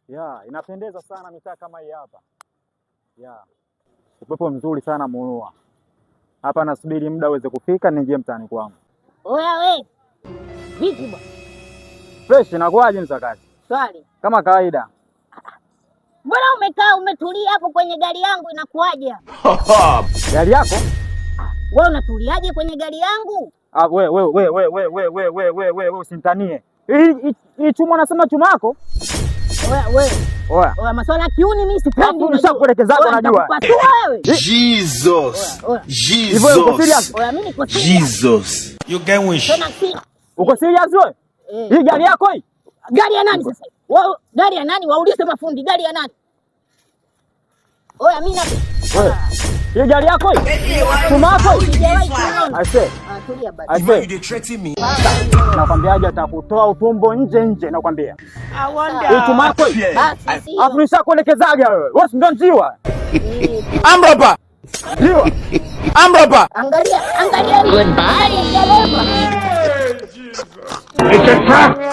Ya, inapendeza sana mitaa kama hii hapa. Ya. Upepo mzuri sana muua. Hapa nasubiri muda uweze kufika niingie mtaani kwangu. Oya we. Vipi bwana? Fresh, inakuaje msakazi? Swali. Kama kawaida. Mbona umekaa umetulia hapo kwenye gari yangu inakuaje? Gari yako? Wewe unatuliaje kwenye gari yangu? We usinitanie. Hii chuma nasema chuma yako? Oya, maswala ya kiuni mimi sipendi. Nishakuelekezaga unajua. Wewe. Jesus. Oya mimi niko serious. Jesus. You can wish. Uko serious wewe? Hii gari yako hii? Gari ya nani sasa? Wewe gari ya nani? Waulize mafundi gari ya nani? Oya mimi na hii gari yako hii? Chuma yako hii? Aise. Tulia basi. You threaten me. Nakwambiaje atakutoa utumbo nje nakwambia. Hii chuma yako hii? Afu nishakuelekezaga wewe. Wewe ndio njiwa. Amrapa. Njiwa. Amrapa. Angalia. Goodbye. It's a trap.